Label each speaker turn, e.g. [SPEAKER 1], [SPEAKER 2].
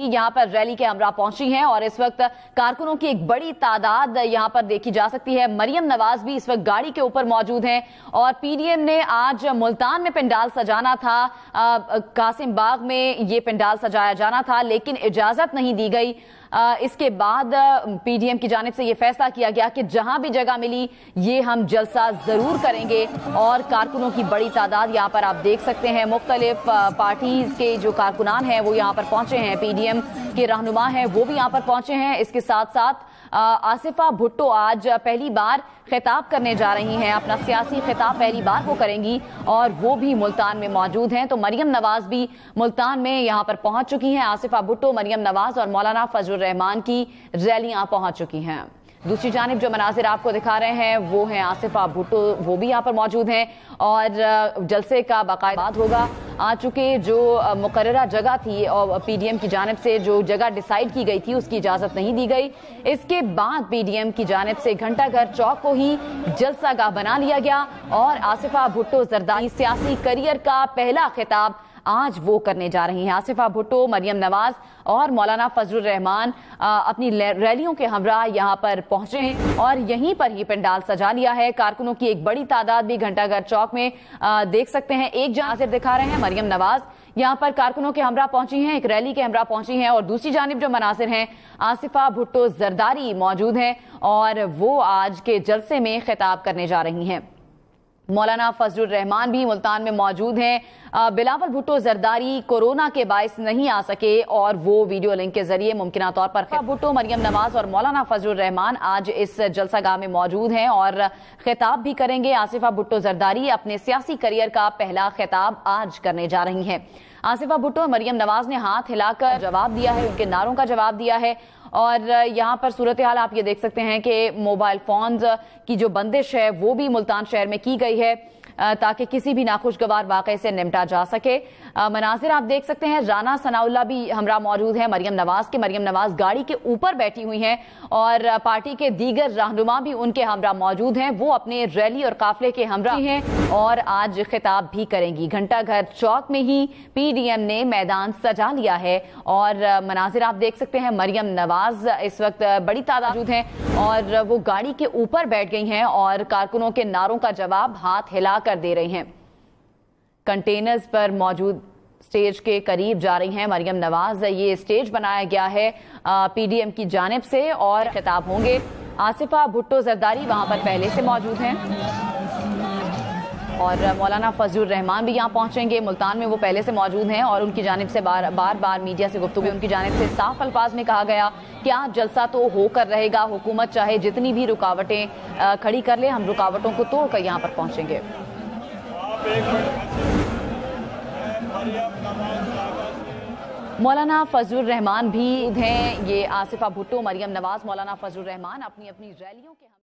[SPEAKER 1] यहाँ पर रैली के हमरा पहुंची हैं और इस वक्त कारकुनों की एक बड़ी तादाद यहाँ पर देखी जा सकती है। मरियम नवाज भी इस वक्त गाड़ी के ऊपर मौजूद हैं और पीडीएम ने आज मुल्तान में पंडाल सजाना था, कासिम बाग में ये पंडाल सजाया जाना था, लेकिन इजाजत नहीं दी गई। इसके बाद पीडीएम की जानिब से ये फैसला किया गया कि जहां भी जगह मिली ये हम जलसा जरूर करेंगे और कारकुनों की बड़ी तादाद यहाँ पर आप देख सकते हैं। मुख्तलिफ पार्टीज के जो कारकुनान हैं वो यहाँ पर पहुंचे हैं, पीडीएम के रहनुमा हैं वो भी यहाँ पर पहुंचे हैं। इसके साथ साथ आसिफा भुट्टो आज पहली बार खिताब करने जा रही हैं, अपना सियासी खिताब पहली बार वो करेंगी और वो भी मुल्तान में मौजूद हैं। तो मरियम नवाज भी मुल्तान में यहाँ पर पहुंच चुकी हैं। आसिफा भुट्टो, मरियम नवाज और मौलाना फजलुर रहमान की रैलियां पहुंच चुकी हैं। दूसरी जानिब जो मनाजिर आपको दिखा रहे हैं वो हैं आसिफा भुट्टो, वो भी यहाँ पर मौजूद हैं और जलसे का बाकायदा होगा। आ चुके जो मुकर्ररा जगह थी और पीडीएम की जानिब से जो जगह डिसाइड की गई थी उसकी इजाजत नहीं दी गई। इसके बाद पीडीएम की जानिब से घंटाघर चौक को ही जलसागाह बना लिया गया और आसिफा भुट्टो जरदारी सियासी करियर का पहला खिताब आज वो करने जा रही हैं। आसिफा भुट्टो, मरियम नवाज और मौलाना फजलुर रहमान अपनी रैलियों के हमरा यहाँ पर पहुंचे हैं और यहीं पर ही पंडाल सजा लिया है। कारकुनों की एक बड़ी तादाद भी घंटाघर चौक में देख सकते हैं। एक जानिब दिखा रहे हैं मरियम नवाज यहाँ पर कारकुनों के हमरा पहुंची हैं, एक रैली के हमरा पहुंची हैं और दूसरी जानिब जो मनासिर हैं आसिफा भुट्टो जरदारी मौजूद हैं और वो आज के जलसे में खिताब करने जा रही हैं। मौलाना फजलुर रहमान भी मुल्तान में मौजूद हैं। बिलावल भुट्टो जरदारी कोरोना के बायस नहीं आ सके और वो वीडियो लिंक के जरिए मुमकिन तौर पर भुट्टो, मरियम नवाज और मौलाना फजलुर रहमान आज इस जलसागाह में मौजूद हैं और खिताब भी करेंगे। आसिफा भुट्टो जरदारी अपने सियासी करियर का पहला खिताब आज करने जा रही हैं। आसिफा भुट्टो और मरियम नवाज ने हाथ हिलाकर जवाब दिया है, उनके नारों का जवाब दिया है और यहाँ पर सूरत हाल आप ये देख सकते हैं कि मोबाइल फोन्स की जो बंदिश है वो भी मुल्तान शहर में की गई है ताकि किसी भी नाखुशगवार वाक़े से निपटा जा सके। मनाजिर आप देख सकते हैं। राना सनाउल्लाह भी हमरा मौजूद है मरियम नवाज के। मरियम नवाज गाड़ी के ऊपर बैठी हुई हैं और पार्टी के दीगर रहनुमा भी उनके हमरा मौजूद हैं। वो अपने रैली और काफिले के हमरा हैं और आज खिताब भी करेंगी। घंटाघर चौक में ही पीडीएम ने मैदान सजा लिया है और मनाजिर आप देख सकते हैं। मरियम नवाज इस वक्त बड़ी तादाद मौजूद हैं और वो गाड़ी के ऊपर बैठ गई हैं और कारकुनों के नारों का जवाब हाथ हिला कर दे रही हैं। कंटेनर्स पर मौजूद स्टेज के करीब जा रही हैं मरियम नवाज। ये स्टेज बनाया गया है पीडीएम की जानिब से और खिताब होंगे। आसिफा भुट्टो जरदारी वहां पर पहले से मौजूद हैं और मौलाना फजलुर रहमान भी यहाँ पहुंचेंगे। मुल्तान में वो पहले से मौजूद हैं और उनकी जानिब से बार बार मीडिया से गुफ्तगू उनकी जानिब से साफ अल्फाज में कहा गया कि आज जलसा तो होकर रहेगा, हुकूमत चाहे जितनी भी रुकावटें खड़ी कर ले, हम रुकावटों को तोड़कर यहाँ पर पहुंचेंगे। मौलाना फजलुर रहमान भी हैं। ये आसिफा भुट्टो, मरियम नवाज, मौलाना फजलुर रहमान अपनी अपनी रैलियों के